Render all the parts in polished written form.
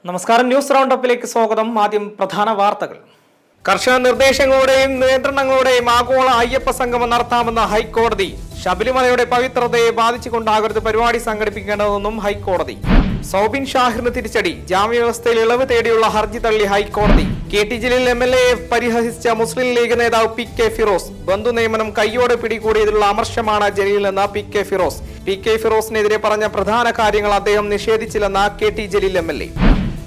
നമസ്കാരം, news round അപ്പിലേക്ക് സ്വാഗതം. ആദ്യം പ്രധാന വാർത്തകൾ. കർശന നിർദ്ദേശങ്ങളോടെയും നിയന്ത്രണങ്ങളോടെയും ആഗോള അയ്യപ്പ സംഗമം നടത്താമെന്ന ഹൈക്കോടതി. ശബരിമലയുടെ പവിത്രതയെ ബാധിച്ചുകൊണ്ടാകരുത് പരിപാടി സംഘടിപ്പിക്കേണ്ടതെന്നും ഹൈക്കോടതി. സൗബിൻ ഷാഹിറിന് തിരിച്ചടി. ജാമ്യവ്യവസ്ഥയിൽ ഇളവ് തേടിയുള്ള ഹർജി തള്ളി ഹൈക്കോടതി. കെ.ടി. ജലീൽ MLA പരിഹസിച്ച മുസ്ലിം ലീഗ് നേതാവ് P.K. ഫിറോസ്. ബന്ധു നിയമനം കൈയോടെ പിടികൂടിയതിലുള്ള അമർഷമാണ് ജലീലെന്ന P.K. ഫിറോസ്. P.K. ഫിറോസിനെതിരെ പറഞ്ഞ പ്രധാന കാര്യങ്ങൾ അദ്ദേഹം നിഷേധിച്ചില്ലെന്ന K.T. ജലീൽ MLA.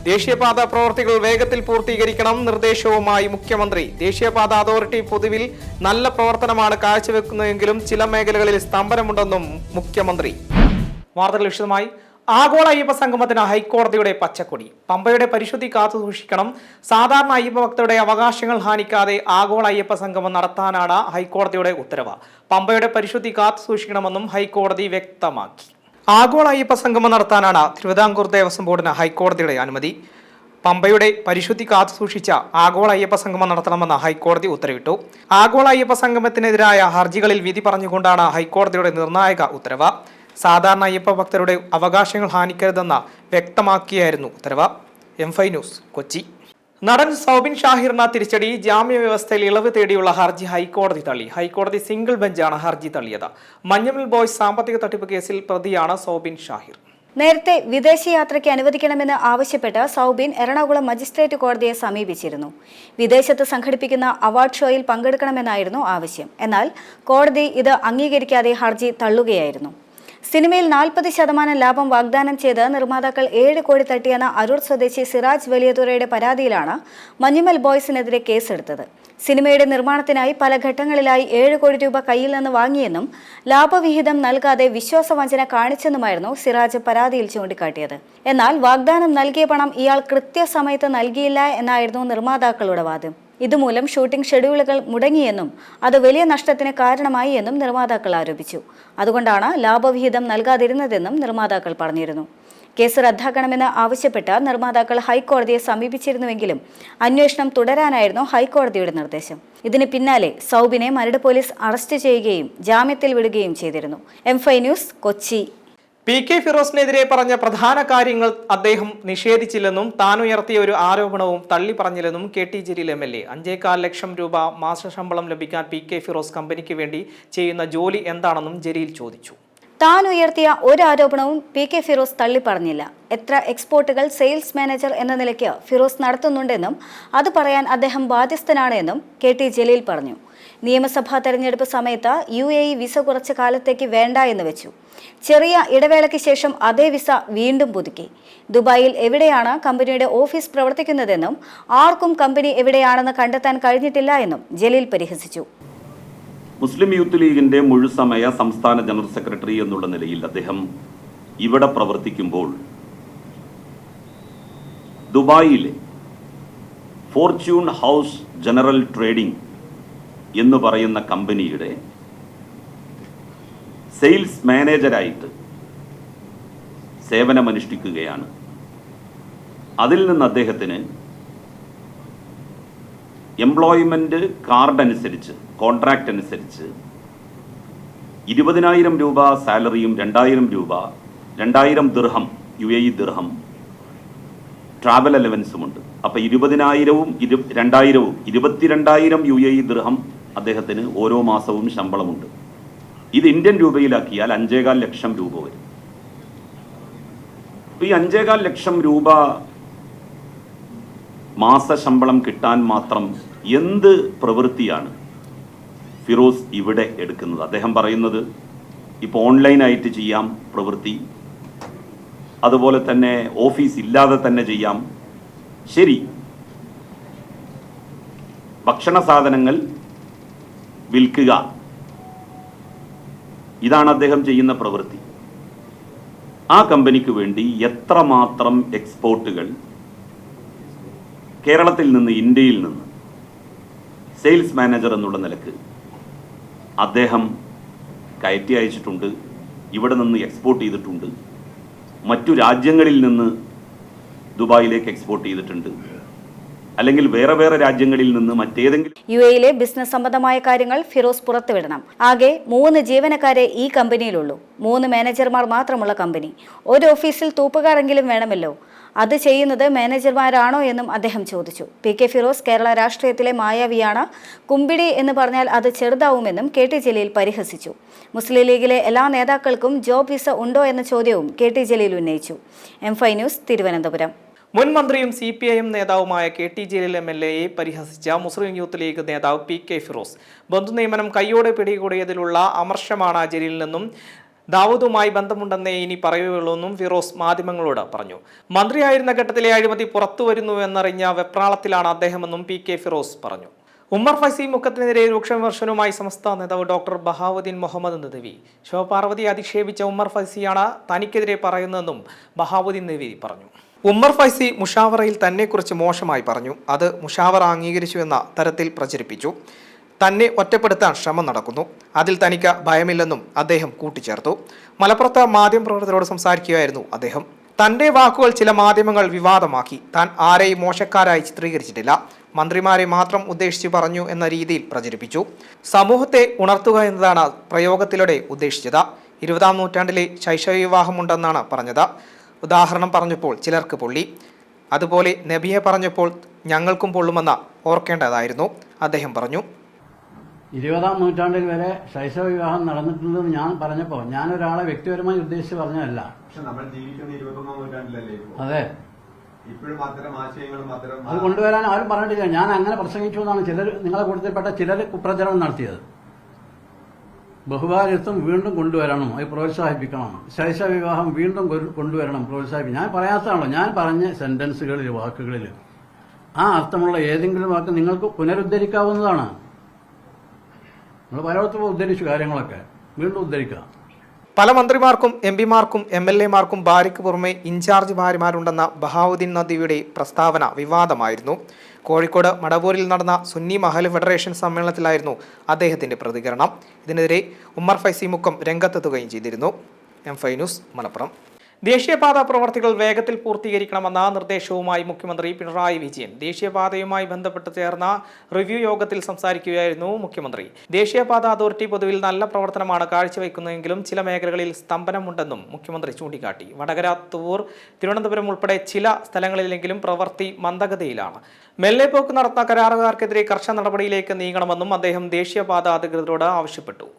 ദേശീയപാത പ്രവൃത്തികൾ വേഗത്തിൽ പൂർത്തീകരിക്കണം നിർദ്ദേശവുമായി മുഖ്യമന്ത്രി. ദേശീയപാത അതോറിറ്റി പൊതുവിൽ നല്ല പ്രവർത്തനമാണ് കാഴ്ചവെക്കുന്നതെങ്കിലും ചില മേഖലകളിൽ സ്തംഭനമുണ്ടെന്നും മുഖ്യമന്ത്രി. വാർത്തകൾ വിശദമായി. ആഗോള അയ്യപ്പ സംഗമത്തിന് ഹൈക്കോടതിയുടെ പച്ചക്കൊടി. പമ്പയുടെ പരിശുദ്ധി കാത്തുസൂക്ഷിക്കണം. സാധാരണ അയ്യപ്പ ഭക്തരുടെ അവകാശങ്ങൾ ഹാനിക്കാതെ ആഗോള അയ്യപ്പ സംഗമം നടത്താനാണ് ഹൈക്കോടതിയുടെ ഉത്തരവ്. പമ്പയുടെ പരിശുദ്ധി കാത്തുസൂക്ഷിക്കണമെന്നും ഹൈക്കോടതി വ്യക്തമാക്കി. ആഗോള അയ്യപ്പ സംഗമം നടത്താനാണ് തിരുവിതാംകൂർ ദേവസ്വം ബോർഡിന് ഹൈക്കോടതിയുടെ അനുമതി. പമ്പയുടെ പരിശുദ്ധി കാത്തുസൂക്ഷിച്ച ആഗോള അയ്യപ്പ സംഗമം നടത്തണമെന്ന് ഹൈക്കോടതി ഉത്തരവിട്ടു. ആഗോള അയ്യപ്പ സംഗമത്തിനെതിരായ ഹർജികളിൽ വിധി പറഞ്ഞുകൊണ്ടാണ് ഹൈക്കോടതിയുടെ നിർണായക ഉത്തരവ്. സാധാരണ അയ്യപ്പ ഭക്തരുടെ അവകാശങ്ങൾ ഹാനിക്കരുതെന്ന് വ്യക്തമാക്കിയായിരുന്നു ഉത്തരവ്. M5 news, Kochi. നടൻ സൗബിൻ ഷാഹിറിന് തിരിച്ചടി. ജാമ്യവ്യവസ്ഥയിൽ ഇളവ് തേടിയുള്ള ഹർജി ഹൈക്കോടതി തള്ളി. ഹൈക്കോടതി സിംഗിൾ ബെഞ്ചാണ് ഹർജി തള്ളിയത്. മഞ്ഞമ്മൽ ബോയ്സ് സാമ്പത്തിക തട്ടിപ്പ് കേസിൽ പ്രതിയാണ് സൗബിൻ ഷാഹിർ. നേരത്തെ വിദേശയാത്രയ്ക്ക് അനുവദിക്കണമെന്ന് ആവശ്യപ്പെട്ട് സൗബിൻ എറണാകുളം മജിസ്ട്രേറ്റ് കോടതിയെ സമീപിച്ചിരുന്നു. വിദേശത്ത് സംഘടിപ്പിക്കുന്ന അവാർഡ് ഷോയിൽ പങ്കെടുക്കണമെന്നായിരുന്നു ആവശ്യം. എന്നാൽ കോടതി ഇത് അംഗീകരിക്കാതെ ഹർജി തള്ളുകയായിരുന്നു. സിനിമയിൽ 40% ലാഭം വാഗ്ദാനം ചെയ്ത് നിർമ്മാതാക്കൾ 7 കോടി തട്ടിയെന്ന അരൂർ സ്വദേശി സിറാജ് വലിയതുറയുടെ പരാതിയിലാണ് മഞ്ഞുമൽ ബോയ്സിനെതിരെ കേസെടുത്തത്. സിനിമയുടെ നിർമ്മാണത്തിനായി പല ഘട്ടങ്ങളിലായി 7 കോടി രൂപ കയ്യിൽ നിന്ന് വാങ്ങിയെന്നും ലാഭവിഹിതം നൽകാതെ വിശ്വാസവഞ്ചന കാണിച്ചെന്നുമായിരുന്നു സിറാജ് പരാതിയിൽ ചൂണ്ടിക്കാട്ടിയത്. എന്നാൽ വാഗ്ദാനം നൽകിയ പണം ഇയാൾ കൃത്യസമയത്ത് നൽകിയില്ല എന്നായിരുന്നു നിർമ്മാതാക്കളുടെ വാദം. ഇതുമൂലം ഷൂട്ടിംഗ് ഷെഡ്യൂളുകൾ മുടങ്ങിയെന്നും അത് വലിയ നഷ്ടത്തിന് കാരണമായി എന്നും നിർമ്മാതാക്കൾ ആരോപിച്ചു. അതുകൊണ്ടാണ് ലാഭവിഹിതം നൽകാതിരുന്നതെന്നും നിർമ്മാതാക്കൾ പറഞ്ഞിരുന്നു. കേസ് റദ്ദാക്കണമെന്ന് ആവശ്യപ്പെട്ട് നിർമ്മാതാക്കൾ ഹൈക്കോടതിയെ സമീപിച്ചിരുന്നുവെങ്കിലും അന്വേഷണം തുടരാനായിരുന്നു ഹൈക്കോടതിയുടെ നിർദ്ദേശം. ഇതിന് പിന്നാലെ സൗബിനെ മരട് പോലീസ് അറസ്റ്റ് ചെയ്യുകയും ജാമ്യത്തിൽ വിടുകയും ചെയ്തിരുന്നു. M5 news, Kochi. P.K. ഫിറോസിനെതിരെ പറഞ്ഞ പ്രധാന കാര്യങ്ങൾ അദ്ദേഹം നിഷേധിച്ചില്ലെന്നും താൻ ഉയർത്തിയ ഒരു ആരോപണവും തള്ളി പറഞ്ഞില്ലെന്നും K.T. ജലീൽ MLA. 5.25 ലക്ഷം രൂപ മാസശമ്പളം ലഭിക്കാൻ P.K. ഫിറോസ് കമ്പനിക്ക് വേണ്ടി ചെയ്യുന്ന ജോലി എന്താണെന്നും ജലീൽ ചോദിച്ചു. താൻ ഉയർത്തിയ ഒരു ആരോപണവും P.K. ഫിറോസ് തള്ളി പറഞ്ഞില്ല. എത്ര എക്സ്പോർട്ടുകൾ സെയിൽസ് മാനേജർ എന്ന നിലയ്ക്ക് ഫിറോസ് നടത്തുന്നുണ്ടെന്നും അത് പറയാൻ അദ്ദേഹം ബാധ്യസ്ഥനാണ് എന്നും K.T. ജലീൽ പറഞ്ഞു. നിയമസഭാ തെരഞ്ഞെടുപ്പ് സമയത്ത് UAE വിസ കുറച്ച് കാലത്തേക്ക് വേണ്ട എന്ന് വെച്ചു. ചെറിയ ഇടവേളയ്ക്ക് ശേഷം അതേ വിസ വീണ്ടും പുതുക്കി. ദുബായിൽ എവിടെയാണ് കമ്പനിയുടെ ഓഫീസ് പ്രവർത്തിക്കുന്നതെന്നും ആർക്കും കമ്പനി എവിടെയാണെന്ന് കണ്ടെത്താൻ കഴിഞ്ഞിട്ടില്ല എന്നും ജലീൽ പരിഹസിച്ചു. മുസ്ലിം യൂത്ത് ലീഗിന്റെ മുഴുസമയ സംസ്ഥാന ജനറൽ സെക്രട്ടറി എന്നുള്ള നിലയിൽ അദ്ദേഹം ഇവിടെ പ്രവർത്തിക്കുമ്പോൾ ദുബായിലെ ഫോർച്യൂൺ ഹൗസ് ജനറൽ ട്രേഡിംഗ് എന്ന് പറയുന്ന കമ്പനിയുടെ സെയിൽസ് മാനേജരായിട്ട് സേവനമനുഷ്ഠിക്കുകയാണ്. അതിൽ നിന്ന് അദ്ദേഹത്തിന് എംപ്ലോയ്മെന്റ് കാർഡ് അനുസരിച്ച്, കോൺട്രാക്റ്റ് അനുസരിച്ച് 20,000 രൂപ സാലറിയും 2,000 ദിർഹം UAE ദിർഹം ട്രാവൽ അലവൻസുമുണ്ട്. അപ്പം 20,000-ഉം 2,000-ഉം 22,000 UAE ദിർഹം അദ്ദേഹത്തിന് ഓരോ മാസവും ശമ്പളമുണ്ട്. ഇത് ഇന്ത്യൻ രൂപയിലാക്കിയാൽ 5.25 ലക്ഷം രൂപ വരും. ഈ 5.25 ലക്ഷം രൂപ മാസശമ്പളം കിട്ടാൻ മാത്രം എന്ത് പ്രവൃത്തിയാണ് ഫിറോസ് ഇവിടെ എടുക്കുന്നത്? അദ്ദേഹം പറയുന്നത് ഇപ്പോൾ ഓൺലൈനായിട്ട് ചെയ്യാം പ്രവൃത്തി, അതുപോലെ തന്നെ ഓഫീസ് ഇല്ലാതെ തന്നെ ചെയ്യാം. ശരി, ഭക്ഷണ സാധനങ്ങൾ വിൽക്കുക, ഇതാണ് അദ്ദേഹം ചെയ്യുന്ന പ്രവൃത്തി. ആ കമ്പനിക്ക് വേണ്ടി എത്രമാത്രം എക്സ്പോർട്ടുകൾ കേരളത്തിൽ നിന്ന്, ഇന്ത്യയിൽ നിന്ന് സെയിൽസ് മാനേജർ എന്നുള്ള നിലക്ക് അദ്ദേഹം കയറ്റി അയച്ചിട്ടുണ്ട്, ഇവിടെ നിന്ന് എക്സ്പോർട്ട് ചെയ്തിട്ടുണ്ട്, മറ്റു രാജ്യങ്ങളിൽ നിന്ന് ദുബായിലേക്ക് എക്സ്പോർട്ട് ചെയ്തിട്ടുണ്ട്, അല്ലെങ്കിൽ വേറെ വേറെ രാജ്യങ്ങളിൽ നിന്ന് മറ്റേതെങ്കിലും UAE-യിലെ ബിസിനസ് സംബന്ധമായ കാര്യങ്ങൾ ഫിറോസ് പുറത്തുവിടണം. ആകെ 3 ജീവനക്കാരെ ഈ കമ്പനിയിലുള്ളൂ. 3 മാനേജർമാർ മാത്രമുള്ള കമ്പനി. ഒരു ഓഫീസിൽ തൂപ്പുകാരെങ്കിലും വേണമല്ലോ. അത് ചെയ്യുന്നത് മാനേജർമാരാണോ എന്നും അദ്ദേഹം ചോദിച്ചു. PK ഫിറോസ് കേരള രാഷ്ട്രീയത്തിലെ മായാവിയാണ്, കുമ്പിടി എന്ന് പറഞ്ഞാൽ അത് ചെറുതാവുമെന്നും KT ജലീൽ പരിഹസിച്ചു. മുസ്ലിം ലീഗിലെ എല്ലാ നേതാക്കൾക്കും ജോബ് വിസ ഉണ്ടോ എന്ന ചോദ്യവും KT ജലീൽ ഉന്നയിച്ചു. M5 news, Thiruvananthapuram. മുൻ മന്ത്രിയും CPIM നേതാവുമായ KT ജലീൽ MLA പരിഹസിച്ച മുസ്ലിം യൂത്ത് ലീഗ് നേതാവ് PK ഫിറോസ് ബന്ധുനിയമനം കൈയോടെ പിടികൂടിയതിലുള്ള അമർഷമാണ് ജലീലിനെന്നും ദാവൂദുമായി ബന്ധമുണ്ടെന്നേ ഇനി പറയുകയുള്ളൂവെന്നും ഫിറോസ് മാധ്യമങ്ങളോട് പറഞ്ഞു. മന്ത്രിയായിരുന്ന ഘട്ടത്തിലെ അഴിമതി പുറത്തുവരുന്നുവെന്നറിഞ്ഞ വെപ്രാളത്തിലാണ് അദ്ദേഹമെന്നും PK ഫിറോസ് പറഞ്ഞു. ഉമ്മർ ഫൈസി മുഖത്തിനെതിരെ രൂക്ഷ വിമർശനവുമായി സമസ്ത നേതാവ് ഡോക്ടർ ബഹാവുദ്ദീൻ മുഹമ്മദ് നദ്വി. ശിവപാർവതി അധിക്ഷേപിച്ച ഉമ്മർ ഫൈസിയാണ് തനിക്കെതിരെ പറയുന്നതെന്നും ബഹാവുദ്ദീൻ നദ്വി പറഞ്ഞു. ഉമ്മർ ഫൈസി മുഷാവറയിൽ തന്നെക്കുറിച്ച് മോശമായി പറഞ്ഞു. അത് മുഷാവറ അംഗീകരിച്ചു എന്ന തരത്തിൽ പ്രചരിപ്പിച്ചു. തന്നെ ഒറ്റപ്പെടുത്താൻ ശ്രമം നടക്കുന്നു. അതിൽ തനിക്ക് ഭയമില്ലെന്നും അദ്ദേഹം കൂട്ടിച്ചേർത്തു. മലപ്പുറത്ത് മാധ്യമപ്രവർത്തകരോട് സംസാരിക്കുകയായിരുന്നു അദ്ദേഹം. തന്റെ വാക്കുകൾ ചില മാധ്യമങ്ങൾ വിവാദമാക്കി. താൻ ആരെയും മോശക്കാരായി ചിത്രീകരിച്ചിട്ടില്ല, മന്ത്രിമാരെ മാത്രം ഉദ്ദേശിച്ച് പറഞ്ഞു എന്ന രീതിയിൽ പ്രചരിപ്പിച്ചു. സമൂഹത്തെ ഉണർത്തുക എന്നതാണ് പ്രയോഗത്തിലൂടെ ഉദ്ദേശിച്ചത്. 20-ാം നൂറ്റാണ്ടിലെ ശൈശവ വിവാഹമുണ്ടെന്നാണ് പറഞ്ഞത്. ഉദാഹരണം പറഞ്ഞപ്പോൾ ചിലർക്ക് പൊള്ളി. അതുപോലെ നബിയെ പറഞ്ഞപ്പോൾ ഞങ്ങൾക്കും പൊള്ളുമെന്ന് ഓർക്കേണ്ടതായിരുന്നു, അദ്ദേഹം പറഞ്ഞു. 20-ാം നൂറ്റാണ്ടിൽ വരെ ശൈശവ വിവാഹം നടന്നിട്ടുണ്ടെന്ന് ഞാൻ പറഞ്ഞപ്പോൾ ഞാനൊരാളെ വ്യക്തിപരമായി ഉദ്ദേശിച്ച് പറഞ്ഞതല്ല. അതെ, അത് കൊണ്ടുവരാൻ ആരും പറഞ്ഞിട്ടില്ല. ഞാൻ അങ്ങനെ പ്രസംഗിച്ചു എന്നാണ് ചിലർ, നിങ്ങളെ കൂട്ടത്തിൽപ്പെട്ട ചിലർ കുപ്രചരണം നടത്തിയത്. ബഹുഭാര്യത്വം വീണ്ടും കൊണ്ടുവരണം, അത് പ്രോത്സാഹിപ്പിക്കണം. ശൈശവ വിവാഹം വീണ്ടും കൊണ്ടുവരണം, പ്രോത്സാഹിപ്പിക്കണം. ഞാൻ പറയാത്തതാണല്ലോ. ഞാൻ പറഞ്ഞ സെന്റൻസുകളിൽ, വാക്കുകളിൽ ആ അർത്ഥമുള്ള ഏതെങ്കിലും വാക്ക് നിങ്ങൾക്ക് പുനരുദ്ധരിക്കാവുന്നതാണ്. നിങ്ങൾ പലയിടത്തും ഉദ്ധരിച്ചു കാര്യങ്ങളൊക്കെ, വീണ്ടും ഉദ്ധരിക്കുക. പല മന്ത്രിമാർക്കും MP-മാർക്കും MLA-മാർക്കും ഭാര്യയ്ക്ക് പുറമെ ഇൻചാർജ് ഭാര്യമാരുണ്ടെന്ന ബഹാവുദ്ദീൻ നദ്വിയുടെ പ്രസ്താവന വിവാദമായിരുന്നു. കോഴിക്കോട് മടവൂരിൽ നടന്ന സുന്നി മഹൽ ഫെഡറേഷൻ സമ്മേളനത്തിലായിരുന്നു അദ്ദേഹത്തിന്റെ പ്രതികരണം. ഇതിനെതിരെ ഉമ്മർ ഫൈസി മുക്കം രംഗത്തെത്തുകയും ചെയ്തിരുന്നു. M5 news, Malappuram. ദേശീയപാത പ്രവർത്തികൾ വേഗത്തിൽ പൂർത്തീകരിക്കണമെന്ന നിർദ്ദേശവുമായി മുഖ്യമന്ത്രി പിണറായി വിജയൻ ദേശീയപാതയുമായി ബന്ധപ്പെട്ട് ചേർന്ന റിവ്യൂ യോഗത്തിൽ സംസാരിക്കുകയായിരുന്നു മുഖ്യമന്ത്രി. ദേശീയപാത അതോറിറ്റി പൊതുവിൽ നല്ല പ്രവർത്തനമാണ് കാഴ്ചവെക്കുന്നതെങ്കിലും ചില മേഖലകളിൽ സ്തംഭനമുണ്ടെന്നും മുഖ്യമന്ത്രി ചൂണ്ടിക്കാട്ടി. വടകര, തുവൂർ, തിരുവനന്തപുരം ഉൾപ്പെടെ ചില സ്ഥലങ്ങളിലെങ്കിലും പ്രവൃത്തി മന്ദഗതിയിലാണ്. മെല്ലെ പോക്ക് നടത്തുന്ന കരാറുകാർക്കെതിരെ കർശന നടപടിയിലേക്ക് നീങ്ങണമെന്നും അദ്ദേഹം ദേശീയപാത അധികൃതരോട് ആവശ്യപ്പെട്ടു.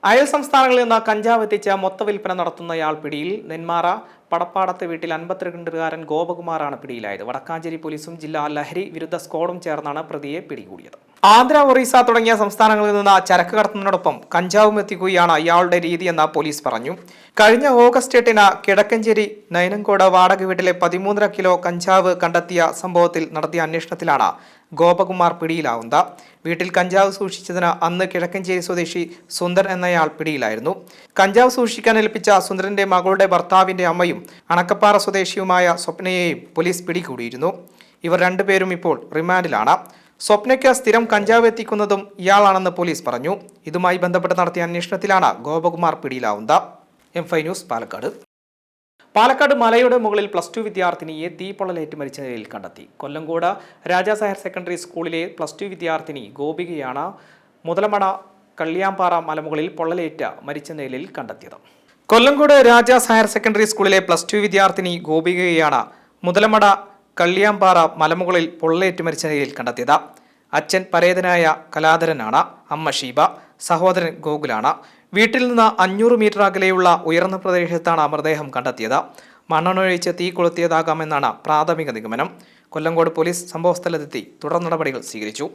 അയൽ സംസ്ഥാനങ്ങളിൽ നിന്ന് കഞ്ചാവ് എത്തിച്ച മൊത്തവിൽപ്പന നടത്തുന്നയാൾ പിടിയിൽ. നെന്മാറ പടപ്പാടത്ത് വീട്ടിൽ 52-കാരൻ ഗോപകുമാറാണ് പിടിയിലായത്. വടക്കാഞ്ചേരി പോലീസും ജില്ലാ ലഹരി വിരുദ്ധ സ്ക്വാഡും ചേർന്നാണ് പ്രതിയെ പിടികൂടിയത്. ആന്ധ്ര, ഒറീസ തുടങ്ങിയ സംസ്ഥാനങ്ങളിൽ നിന്ന് ചരക്ക് കടത്തുന്നതിനോടൊപ്പം കഞ്ചാവും എത്തിക്കുകയാണ് ഇയാളുടെ രീതിയെന്ന് പോലീസ് പറഞ്ഞു. കഴിഞ്ഞ ഓഗസ്റ്റ് 8-ന് കിഴക്കഞ്ചേരി നൈനങ്കോട് വാടക വീട്ടിലെ 13.5 കിലോ കഞ്ചാവ് കണ്ടെത്തിയ സംഭവത്തിൽ നടത്തിയ അന്വേഷണത്തിലാണ് ഗോപകുമാർ പിടിയിലാവുന്നത്. വീട്ടിൽ കഞ്ചാവ് സൂക്ഷിച്ചതിന് അന്ന് കിഴക്കഞ്ചേരി സ്വദേശി സുന്ദർ എന്നയാൾ പിടിയിലായിരുന്നു. കഞ്ചാവ് സൂക്ഷിക്കാൻ ഏൽപ്പിച്ച സുന്ദരന്റെ മകളുടെ ഭർത്താവിന്റെ അമ്മയും അണക്കപ്പാറ സ്വദേശിയുമായ സ്വപ്നയെയും പോലീസ് പിടികൂടിയിരുന്നു. ഇവർ രണ്ടുപേരും ഇപ്പോൾ റിമാൻഡിലാണ്. സ്വപ്നയ്ക്ക് സ്ഥിരം കഞ്ചാവ് എത്തിക്കുന്നതും ഇയാളാണെന്ന് പോലീസ് പറഞ്ഞു. ഇതുമായി ബന്ധപ്പെട്ട് നടത്തിയ അന്വേഷണത്തിലാണ് ഗോപകുമാർ പിടിയിലാവുന്നത്. M5 news, Palakkad. പാലക്കാട് മലയുടെ മുകളിൽ +2 വിദ്യാർത്ഥിനിയെ തീപ്പൊള്ളലേറ്റ് മരിച്ച നിലയിൽ കണ്ടെത്തി. കൊല്ലങ്കോട് രാജാസ് ഹയർ സെക്കൻഡറി സ്കൂളിലെ +2 വിദ്യാർത്ഥിനി ഗോപികയാണ് മുതലമട കള്ളിയാമ്പാറ മലമുകളിൽ പൊള്ളലേറ്റ് മരിച്ച നിലയിൽ കണ്ടെത്തിയത്. കൊല്ലങ്കോട് രാജാസ് ഹയർ സെക്കൻഡറി സ്കൂളിലെ +2 വിദ്യാർത്ഥിനി ഗോപികയാണ് മുതലമട കള്ളിയാമ്പാറ മലമുകളിൽ പൊള്ളലേറ്റ് മരിച്ച നിലയിൽ കണ്ടെത്തിയത്. അച്ഛൻ പരേതനായ കലാധരനാണ്, അമ്മ ഷീബ, സഹോദരൻ ഗോകുലാണ്. വീട്ടിൽ നിന്ന് 500 മീറ്റർ അകലെയുള്ള ഉയർന്ന പ്രദേശത്താണ് മൃതദേഹം കണ്ടെത്തിയത്. മണ്ണെണ്ണൊഴിച്ച് തീ കൊളുത്തിയതാകാമെന്നാണ് പ്രാഥമിക നിഗമനം. കൊല്ലങ്കോട് പോലീസ് സംഭവസ്ഥലത്തെത്തി തുടർ നടപടികൾ സ്വീകരിച്ചു.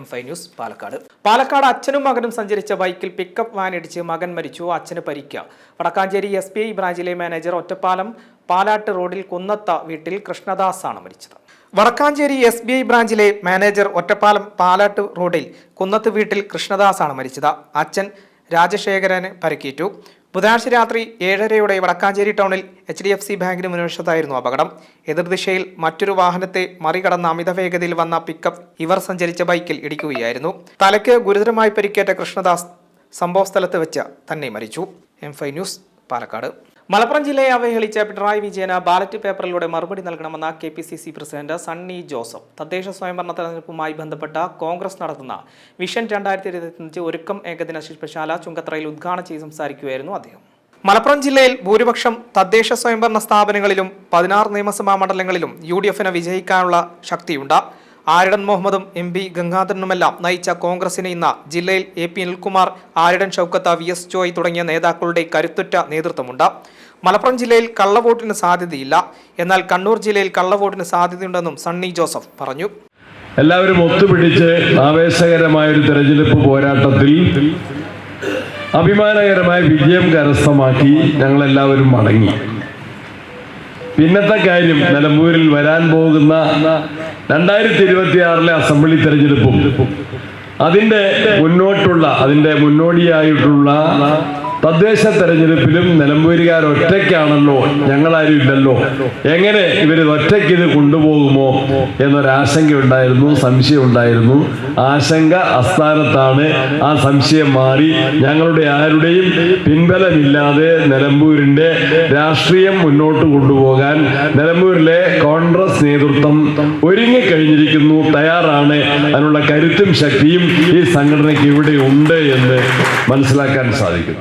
M5 news, Palakkad. പാലക്കാട് അച്ഛനും മകനും സഞ്ചരിച്ച ബൈക്കിൽ പിക്കപ്പ് വാൻ ഇടിച്ച് മകൻ മരിച്ചു, അച്ഛന് പരിക്ക്. വടക്കാഞ്ചേരി SBI ബ്രാഞ്ചിലെ മാനേജർ ഒറ്റപ്പാലം പാലാട്ട് റോഡിൽ കുന്നത്ത വീട്ടിൽ കൃഷ്ണദാസ് ആണ് മരിച്ചത്. വടക്കാഞ്ചേരി SBI ബ്രാഞ്ചിലെ മാനേജർ ഒറ്റപ്പാലം പാലാട്ട് റോഡിൽ കുന്നത്ത് വീട്ടിൽ കൃഷ്ണദാസ് ആണ് മരിച്ചത്. അച്ഛൻ രാജശേഖരന് പരിക്കേറ്റു. ബുധനാഴ്ച രാത്രി 7:30 വടക്കാഞ്ചേരി ടൗണിൽ HDFC ബാങ്കിന് മുൻവശത്തായിരുന്നു അപകടം. എതിർദിശയിൽ മറ്റൊരു വാഹനത്തെ മറികടന്ന അമിത വേഗതയിൽ വന്ന പിക്കപ്പ് ഇവർ സഞ്ചരിച്ച ബൈക്കിൽ ഇടിക്കുകയായിരുന്നു. തലയ്ക്ക് ഗുരുതരമായി പരിക്കേറ്റ കൃഷ്ണദാസ് സംഭവസ്ഥലത്ത് വെച്ച് തന്നെ മരിച്ചു. M5 news, Palakkad. മലപ്പുറം ജില്ലയെ അവഹേളിച്ച പിണറായി വിജയന് ബാലറ്റ് പേപ്പറിലൂടെ മറുപടി നൽകണമെന്ന KPCC പ്രസിഡന്റ് സണ്ണി ജോസഫ്. തദ്ദേശ സ്വയംഭരണ തെരഞ്ഞെടുപ്പുമായി ബന്ധപ്പെട്ട കോൺഗ്രസ് നടത്തുന്ന വിഷൻ 2025 ഒരുക്കം ഏകദിന ശില്പശാല ചുങ്കത്തറയിൽ ഉദ്ഘാടനം ചെയ്ത് സംസാരിക്കുകയായിരുന്നു അദ്ദേഹം. മലപ്പുറം ജില്ലയിൽ ഭൂരിപക്ഷം തദ്ദേശ സ്വയംഭരണ സ്ഥാപനങ്ങളിലും 16 നിയമസഭാ മണ്ഡലങ്ങളിലും UDF-ന് വിജയിക്കാനുള്ള ശക്തിയുണ്ട്. ആരിടൻ മുഹമ്മദും MP ഗംഗാധരനുമെല്ലാം നയിച്ച കോൺഗ്രസിന് ഇന്ന് ജില്ലയിൽ AP അനിൽകുമാർ, ആരിടൻ ഷൗക്കത്ത്, VS ജോയ് തുടങ്ങിയ നേതാക്കളുടെ കരുത്തുറ്റ നേതൃത്വമുണ്ട്. മലപ്പുറം ജില്ലയിൽ കള്ളവോട്ടിന് സാധ്യതയില്ല. എന്നാൽ കണ്ണൂർ ജില്ലയിൽ കള്ളവോട്ടിന് സാധ്യതയുണ്ടെന്നും സണ്ണി ജോസഫ് പറഞ്ഞു. എല്ലാവരും ഒത്തുപിടിച്ച് ആവേശകരമായ ഒരു തെരഞ്ഞെടുപ്പ് പോരാട്ടത്തിൽ അഭിമാനകരമായ വിജയം കരസ്ഥമാക്കി ഞങ്ങളെല്ലാവരും മടങ്ങി. പിന്നത്തെ കാര്യം നിലമ്പൂരിൽ വരാൻ പോകുന്ന 2026 അസംബ്ലി തെരഞ്ഞെടുപ്പും അതിൻ്റെ മുന്നോടിയായിട്ടുള്ള തദ്ദേശ തെരഞ്ഞെടുപ്പിലും നിലമ്പൂരുകാർ ഒറ്റയ്ക്കാണല്ലോ, ഞങ്ങളാരും ഇല്ലല്ലോ, എങ്ങനെ ഇവർ ഒറ്റയ്ക്ക് ഇത് കൊണ്ടുപോകുമോ എന്നൊരാശങ്കയുണ്ടായിരുന്നു, സംശയമുണ്ടായിരുന്നു. ആശങ്ക അസ്ഥാനത്താണ്. ആ സംശയം മാറി ഞങ്ങളുടെ ആരുടെയും പിൻബലമില്ലാതെ നിലമ്പൂരിൻ്റെ രാഷ്ട്രീയം മുന്നോട്ട് കൊണ്ടുപോകാൻ നിലമ്പൂരിലെ കോൺഗ്രസ് നേതൃത്വം ഒരുങ്ങിക്കഴിഞ്ഞിരിക്കുന്നു, തയ്യാറാണ്. അതിനുള്ള കരുത്തും ശക്തിയും ഈ സംഘടനയ്ക്ക് ഇവിടെ ഉണ്ട് എന്ന് മനസ്സിലാക്കാൻ സാധിക്കും.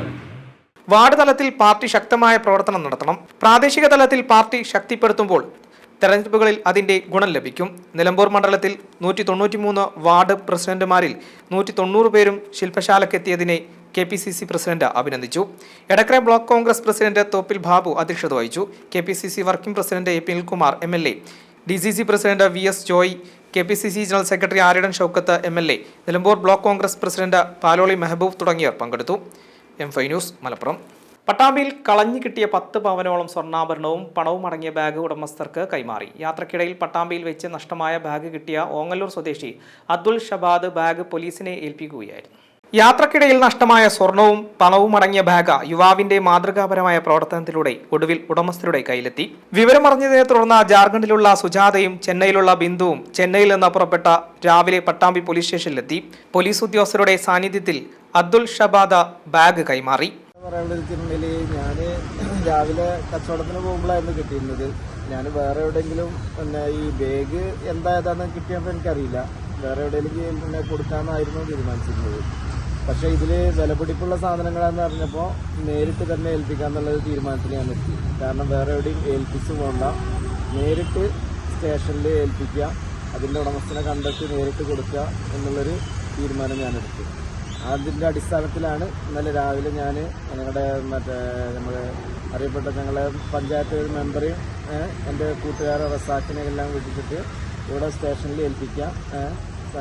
വാർഡ് തലത്തിൽ പാർട്ടി ശക്തമായ പ്രവർത്തനം നടത്തണം. പ്രാദേശിക തലത്തിൽ പാർട്ടി ശക്തിപ്പെടുത്തുമ്പോൾ തെരഞ്ഞെടുപ്പുകളിൽ അതിന്റെ ഗുണം ലഭിക്കും. നിലമ്പൂർ മണ്ഡലത്തിൽ 193 വാർഡ് പ്രസിഡന്റുമാരിൽ 190 പേരും ശില്പശാലക്കെത്തിയതിനെ KPCC പ്രസിഡന്റ് അഭിനന്ദിച്ചു. Edakkara block Congress president Thoppil Babu അധ്യക്ഷത വഹിച്ചു. KPCC working president AP Anilkumar MLA, DCC president VS Joy, KPCC general secretary Aryadan Shoukath MLA, Nilambur block Congress president Paloli Mehboob തുടങ്ങിയവർ പങ്കെടുത്തു. M5 news Malappuram. പട്ടാമ്പിയിൽ കളഞ്ഞു കിട്ടിയ 10 പവനോളം സ്വർണ്ണാഭരണവും പണവും അടങ്ങിയ ബാഗ് ഉടമസ്ഥർക്ക് കൈമാറി. യാത്രക്കിടയിൽ പട്ടാമ്പിയിൽ വെച്ച് നഷ്ടമായ ബാഗ് കിട്ടിയ ഓങ്ങല്ലൂർ സ്വദേശി അബ്ദുൾ ഷബാദ് ബാഗ് പോലീസിനെ ഏൽപ്പിക്കുകയായിരുന്നു. യാത്രക്കിടയിൽ നഷ്ടമായ സ്വർണവും പണവും അടങ്ങിയ ബാഗ് യുവാവിന്റെ മാതൃകാപരമായ പ്രവർത്തനത്തിലൂടെ ഒടുവിൽ ഉടമസ്ഥരുടെ കയ്യിലെത്തി. വിവരമറിഞ്ഞതിനെ തുടർന്ന് ജാർഖണ്ഡിലുള്ള സുജാതയും ചെന്നൈയിലുള്ള ബിന്ദുവും ചെന്നൈയിൽ നിന്ന് പുറപ്പെട്ട രാവിലെ പട്ടാമ്പി പോലീസ് സ്റ്റേഷനിലെത്തി. പോലീസ് ഉദ്യോഗസ്ഥരുടെ സാന്നിധ്യത്തിൽ അബ്ദുൾ ഷബാദ ബാഗ് കൈമാറി. ഞാൻ രാവിലെ കച്ചവടത്തിന് പോകുമ്പോഴായിരുന്നു കിട്ടിയിരുന്നത്. ഞാൻ വേറെ എവിടെയെങ്കിലും ഈ ബാഗ് ഏതാണെന്ന് കിട്ടിയപ്പോൾ എനിക്കറിയില്ല. വേറെ എവിടെയെങ്കിലും കൊടുക്കാമെന്നായിരുന്നു തീരുമാനിച്ചിരുന്നത്. പക്ഷേ ഇതിൽ വിലപിടിപ്പുള്ള സാധനങ്ങളാണെന്ന് പറഞ്ഞപ്പോൾ നേരിട്ട് തന്നെ ഏൽപ്പിക്കാമെന്നുള്ളൊരു തീരുമാനത്തിൽ ഞാൻ എത്തി. കാരണം വേറെ എവിടെയും ഏൽപ്പിച്ച് പോകണ്ട, നേരിട്ട് സ്റ്റേഷനിൽ ഏൽപ്പിക്കുക, അതിൻ്റെ ഉടമസ്ഥനെ കണ്ടെത്തി നേരിട്ട് കൊടുക്കുക എന്നുള്ളൊരു തീരുമാനം ഞാൻ എടുത്തു. അതിൻ്റെ അടിസ്ഥാനത്തിലാണ് ഇന്നലെ രാവിലെ ഞാൻ ഞങ്ങളുടെ നമ്മൾ അറിയപ്പെട്ട ഞങ്ങളെ പഞ്ചായത്ത് മെമ്പറെയും എൻ്റെ കൂട്ടുകാരെ റസാക്കിനെ എല്ലാം വിളിച്ചിട്ട് ഇവിടെ സ്റ്റേഷനിൽ ഏൽപ്പിക്കുക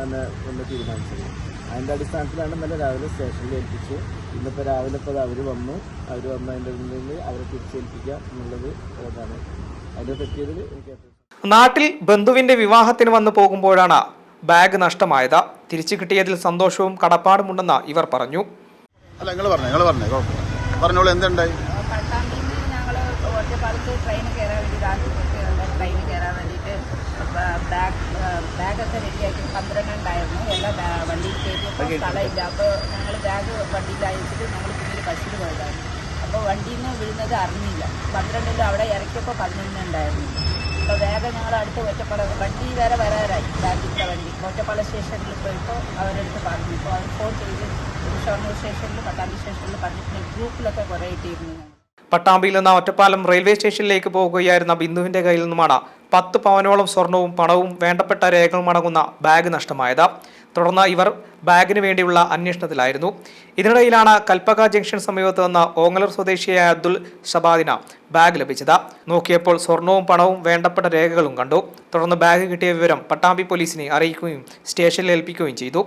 എന്ന് തീരുമാനിച്ചത്. അതിൻ്റെ അടിസ്ഥാനത്തിലാണ് ഇന്നലെ രാവിലെ സ്റ്റേഷനിൽ ഏൽപ്പിച്ചു. ഇന്നിപ്പോൾ രാവിലെ അവർ വന്നതിൻ്റെ മുന്നിൽ അവരെ തിരിച്ചേൽപ്പിക്കുക എന്നുള്ളത് ഏതാണ് അതിൻ്റെ പറ്റിയതിൽ എനിക്ക് നാട്ടിൽ ബന്ധുവിന്റെ വിവാഹത്തിന് വന്നു പോകുമ്പോഴാണ് ബാഗ് നഷ്ടമായത്. തിരിച്ചു കിട്ടിയതിൽ സന്തോഷവും കടപ്പാടുമുണ്ടെന്ന് ഇവർ പറഞ്ഞു. അല്ല, നിങ്ങൾ പറഞ്ഞോളൂ, എന്തുണ്ടായി? ബാഗൊക്കെ റെഡിയാക്കി 12 ഉണ്ടായിരുന്നു. എല്ലാം വണ്ടിയിൽ കയറ്റിയപ്പോൾ സ്ഥലമില്ല. അപ്പോൾ ഞങ്ങൾ ബാഗ് വണ്ടിയിൽ അയച്ചിട്ട് ഞങ്ങൾ പിന്നീട് ബസ്സിൽ പോയതാണ്. അപ്പോൾ വണ്ടിയിൽ നിന്ന് വീഴുന്നത് അറിഞ്ഞില്ല. 12 അവിടെ ഇറക്കിയപ്പോൾ 11 ഉണ്ടായിരുന്നു. അപ്പോൾ ബാഗ് ഞങ്ങൾ അടുത്ത് ഒറ്റപ്പാല വണ്ടി വരെ വരാറായി. ബാഗിൻ്റെ വണ്ടി ഒറ്റപ്പാല സ്റ്റേഷനിൽ പോയപ്പോൾ അവരെടുത്ത് പറഞ്ഞു. ഇപ്പോൾ അവർ ഫോൺ ചെയ്ത് ഷൊർണൂർ സ്റ്റേഷനിൽ പട്ടാമ്പി സ്റ്റേഷനിൽ പറഞ്ഞിട്ട് ഗ്രൂപ്പിലൊക്കെ കുറേ ഇട്ടിരുന്നു. പട്ടാമ്പിയിൽ നിന്ന് ഒറ്റപ്പാലം റെയിൽവേ സ്റ്റേഷനിലേക്ക് പോകുകയായിരുന്ന ബിന്ദുവിന്റെ കയ്യിൽ നിന്നുമാണ് 10 പവനോളം സ്വർണവും പണവും വേണ്ടപ്പെട്ട രേഖകളും അടങ്ങുന്ന ബാഗ് നഷ്ടമായത്. തുടർന്ന് ഇവർ ബാഗിന് വേണ്ടിയുള്ള അന്വേഷണത്തിലായിരുന്നു. ഇതിനിടയിലാണ് കൽപ്പക ജംഗ്ഷൻ സമീപത്ത് നിന്ന് ഓങ്ങലൂർ സ്വദേശിയായ അബ്ദുൾ ഷബാദിന് ബാഗ് ലഭിച്ചത്. നോക്കിയപ്പോൾ സ്വർണവും പണവും വേണ്ടപ്പെട്ട രേഖകളും കണ്ടു. തുടർന്ന് ബാഗ് കിട്ടിയ വിവരം പട്ടാമ്പി പോലീസിനെ അറിയിക്കുകയും സ്റ്റേഷനിൽ ഏൽപ്പിക്കുകയും ചെയ്തു.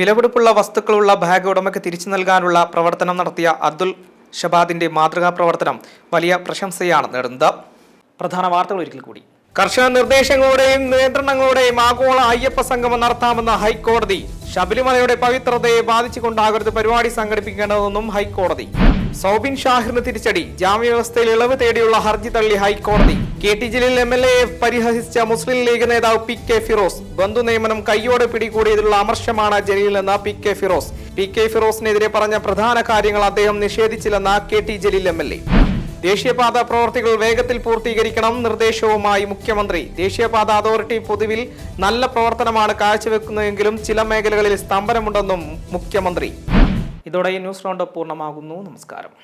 വിലപിടിപ്പുള്ള വസ്തുക്കളുള്ള ബാഗ് ഉടമയ്ക്ക് തിരിച്ചു നൽകാനുള്ള പ്രവർത്തനം നടത്തിയ അബ്ദുൾ ഷബാദിന്റെ മാതൃകാ പ്രവർത്തനം വലിയ പ്രശംസയാണ് നേടുന്നത്. പ്രധാന വാർത്തകൾ ഒരിക്കൽ കൂടി. കർശന നിർദ്ദേശങ്ങളോടെയും നിയന്ത്രണങ്ങളോടെയും ആഗോള അയ്യപ്പ സംഗമം നടത്താമെന്ന ഹൈക്കോടതി. ശബരിമലയുടെ പവിത്രതയെ ബാധിച്ചുകൊണ്ടാകരുത് പരിപാടി സംഘടിപ്പിക്കേണ്ടതെന്നും ഹൈക്കോടതി. സൗബിൻ ഷാഹിറിന് തിരിച്ചടി. ജാമ്യവ്യവസ്ഥയിൽ ഇളവ് തേടിയുള്ള ഹർജി തള്ളി ഹൈക്കോടതി. KT ജലീൽ MLA പരിഹസിച്ച മുസ്ലിം ലീഗ് നേതാവ് PK ഫിറോസ്. ബന്ധു നിയമനം കയ്യോടെ പിടികൂടിയതിലുള്ള അമർഷമാണ് ജലീലെന്ന് PK ഫിറോസ്. PK ഫിറോസിനെതിരെ പറഞ്ഞ പ്രധാന കാര്യങ്ങൾ അദ്ദേഹം നിഷേധിച്ചില്ലെന്ന് KT ജലീൽ MLA. ദേശീയപാത പ്രവർത്തികൾ വേഗത്തിൽ പൂർത്തീകരിക്കണം നിർദ്ദേശവുമായി മുഖ്യമന്ത്രി. ദേശീയപാത അതോറിറ്റി പൊതുവിൽ നല്ല പ്രവർത്തനമാണ് കാഴ്ചവെക്കുന്നതെങ്കിലും ചില മേഖലകളിൽ സ്തംഭനമുണ്ടെന്നും മുഖ്യമന്ത്രി. ഇതോടെ ന്യൂസ് റൗണ്ട് പൂർണ്ണമാകുന്നു. നമസ്കാരം.